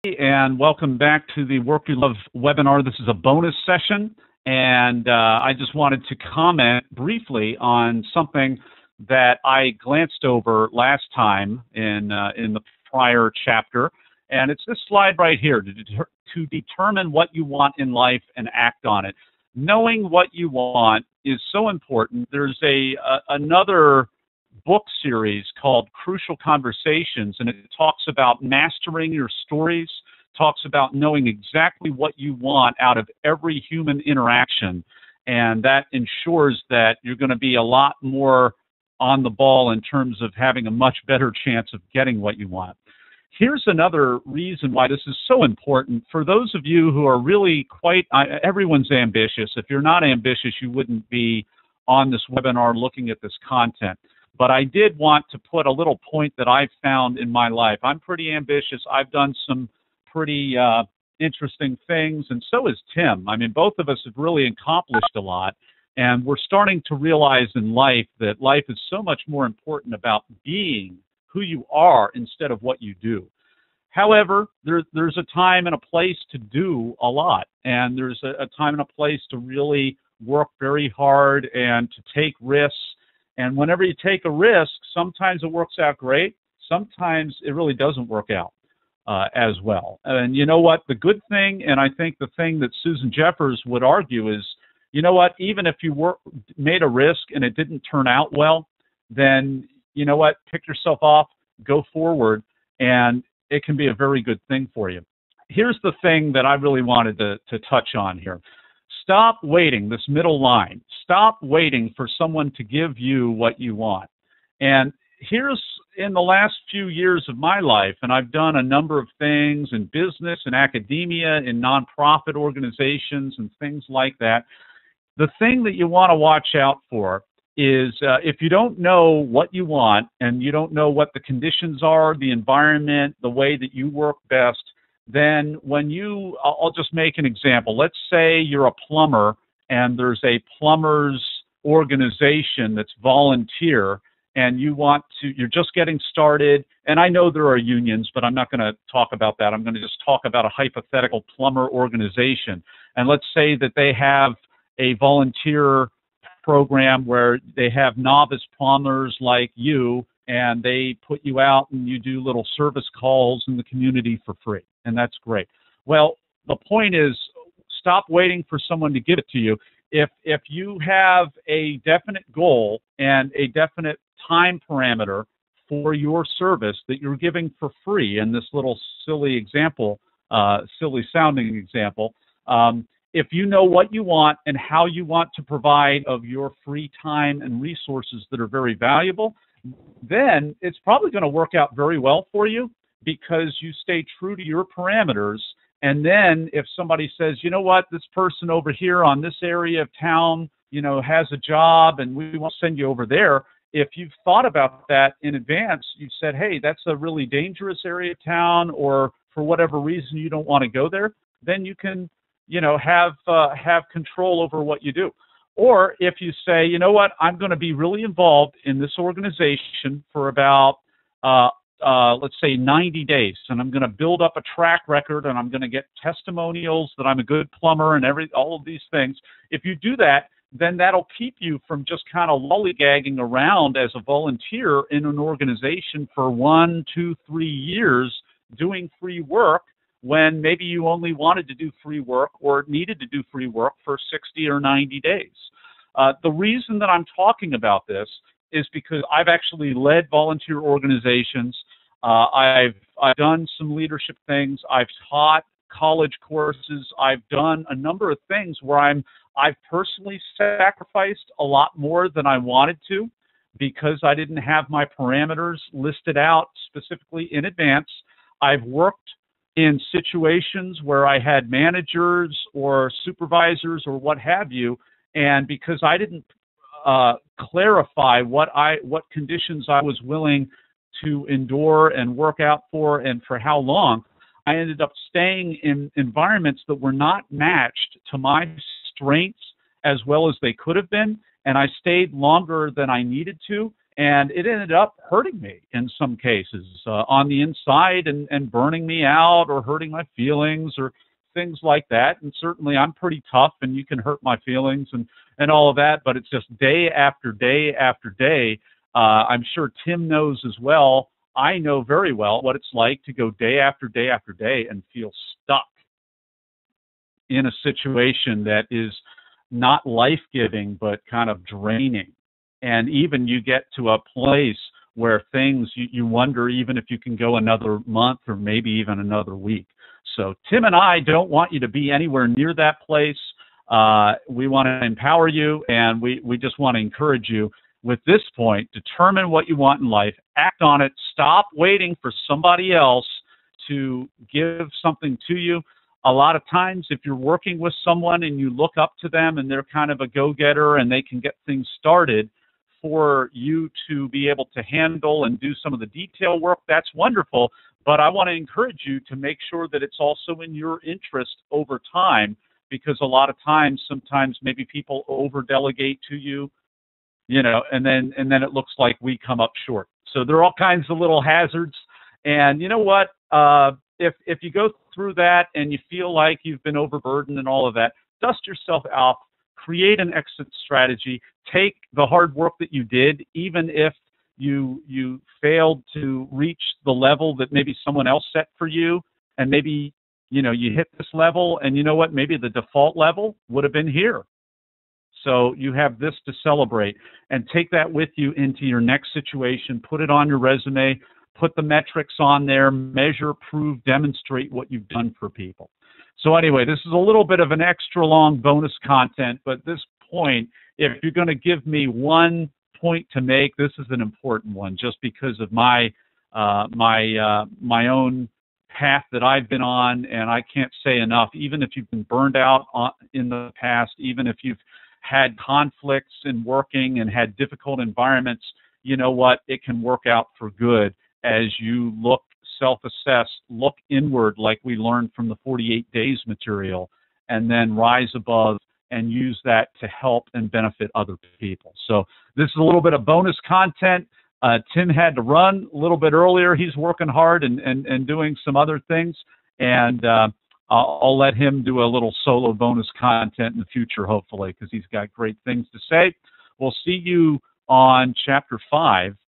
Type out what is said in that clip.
and welcome back to the Work You Love webinar. This is a bonus session, and I just wanted to comment briefly on something that I glanced over last time in the prior chapter, and it's this slide right here, to determine what you want in life and act on it. Knowing what you want is so important. There's another book series called Crucial Conversations, and it talks about mastering your stories, talks about knowing exactly what you want out of every human interaction, and that ensures that you're going to be a lot more on the ball in terms of having a much better chance of getting what you want. Here's another reason why this is so important. For those of you who are really everyone's ambitious. If you're not ambitious, you wouldn't be on this webinar looking at this content. But I did want to put a little point that I've found in my life. I'm pretty ambitious. I've done some pretty interesting things, and so is Tim. I mean, both of us have really accomplished a lot, and we're starting to realize in life that life is so much more important about being who you are instead of what you do. However, there's a time and a place to do a lot, and there's a time and a place to really work very hard and to take risks. And whenever you take a risk, sometimes it works out great. Sometimes it really doesn't work out as well. And you know what? The good thing, and I think the thing that Susan Jeffers would argue is, you know what? Even if you made a risk and it didn't turn out well, then you know what? Pick yourself off, go forward, and it can be a very good thing for you. Here's the thing that I really wanted to touch on here. Stop waiting, this middle line. Stop waiting for someone to give you what you want. And here's, in the last few years of my life, and I've done a number of things in business, in academia, in nonprofit organizations, and things like that. The thing that you want to watch out for is if you don't know what you want and you don't know what the conditions are, the environment, the way that you work best, then I'll just make an example. Let's say you're a plumber and there's a plumbers organization that's volunteer and you're just getting started. And I know there are unions, but I'm not going to talk about that. I'm going to just talk about a hypothetical plumber organization. And let's say that they have a volunteer program where they have novice plumbers like you, and they put you out and you do little service calls in the community for free. And that's great. Well, the point is, stop waiting for someone to give it to you. If you have a definite goal and a definite time parameter for your service that you're giving for free, in this little silly example, silly sounding example, if you know what you want and how you want to provide of your free time and resources that are very valuable, then it's probably going to work out very well for you because you stay true to your parameters. And then if somebody says, you know what, this person over here on this area of town, has a job and we want to send you over there, if you've thought about that in advance, you've said, hey, that's a really dangerous area of town, or for whatever reason you don't want to go there, then you can, have control over what you do. Or if you say, you know what, I'm going to be really involved in this organization for about, let's say 90 days, and I'm going to build up a track record, and I'm going to get testimonials that I'm a good plumber and all of these things. If you do that, then that'll keep you from just kind of lollygagging around as a volunteer in an organization for 1, 2, 3 years doing free work, when maybe you only wanted to do free work or needed to do free work for 60 or 90 days. The reason that I'm talking about this is because I've actually led volunteer organizations. I've done some leadership things. I've taught college courses. I've done a number of things where I've personally sacrificed a lot more than I wanted to because I didn't have my parameters listed out specifically in advance. I've worked in situations where I had managers or supervisors or what have you, and because I didn't clarify what conditions I was willing to endure and work out for and for how long, I ended up staying in environments that were not matched to my strengths as well as they could have been, and I stayed longer than I needed to, And it ended up hurting me in some cases on the inside and burning me out or hurting my feelings or things like that. And certainly I'm pretty tough and you can hurt my feelings and all of that, but it's just day after day after day. I'm sure Tim knows as well. I know very well what it's like to go day after day after day and feel stuck in a situation that is not life-giving, but kind of draining. And even you get to a place where things, you wonder even if you can go another month or maybe even another week. So Tim and I don't want you to be anywhere near that place. We want to empower you, and we just want to encourage you with this point. Determine what you want in life, act on it, stop waiting for somebody else to give something to you. A lot of times if you're working with someone and you look up to them and they're kind of a go-getter and they can get things started, for you to be able to handle and do some of the detail work, that's wonderful. But I want to encourage you to make sure that it's also in your interest over time, because a lot of times, sometimes maybe people over-delegate to you, and then it looks like we come up short. So there are all kinds of little hazards. And you know what? If you go through that and you feel like you've been overburdened and all of that, dust yourself off, create an exit strategy, take the hard work that you did, even if you failed to reach the level that maybe someone else set for you, and maybe you hit this level, and you know what, maybe the default level would have been here. So you have this to celebrate, and take that with you into your next situation, put it on your resume, put the metrics on there, measure, prove, demonstrate what you've done for people. So anyway, this is a little bit of an extra long bonus content, but this point, if you're going to give me one point to make, this is an important one, just because of my own path that I've been on, and I can't say enough. Even if you've been burned out in the past, even if you've had conflicts in working and had difficult environments, you know what? It can work out for good as you look, self-assess, look inward like we learned from the 48 Days material, and then rise above and use that to help and benefit other people. So this is a little bit of bonus content. Tim had to run a little bit earlier. He's working hard and doing some other things, and I'll let him do a little solo bonus content in the future, hopefully, because he's got great things to say. We'll see you on Chapter 5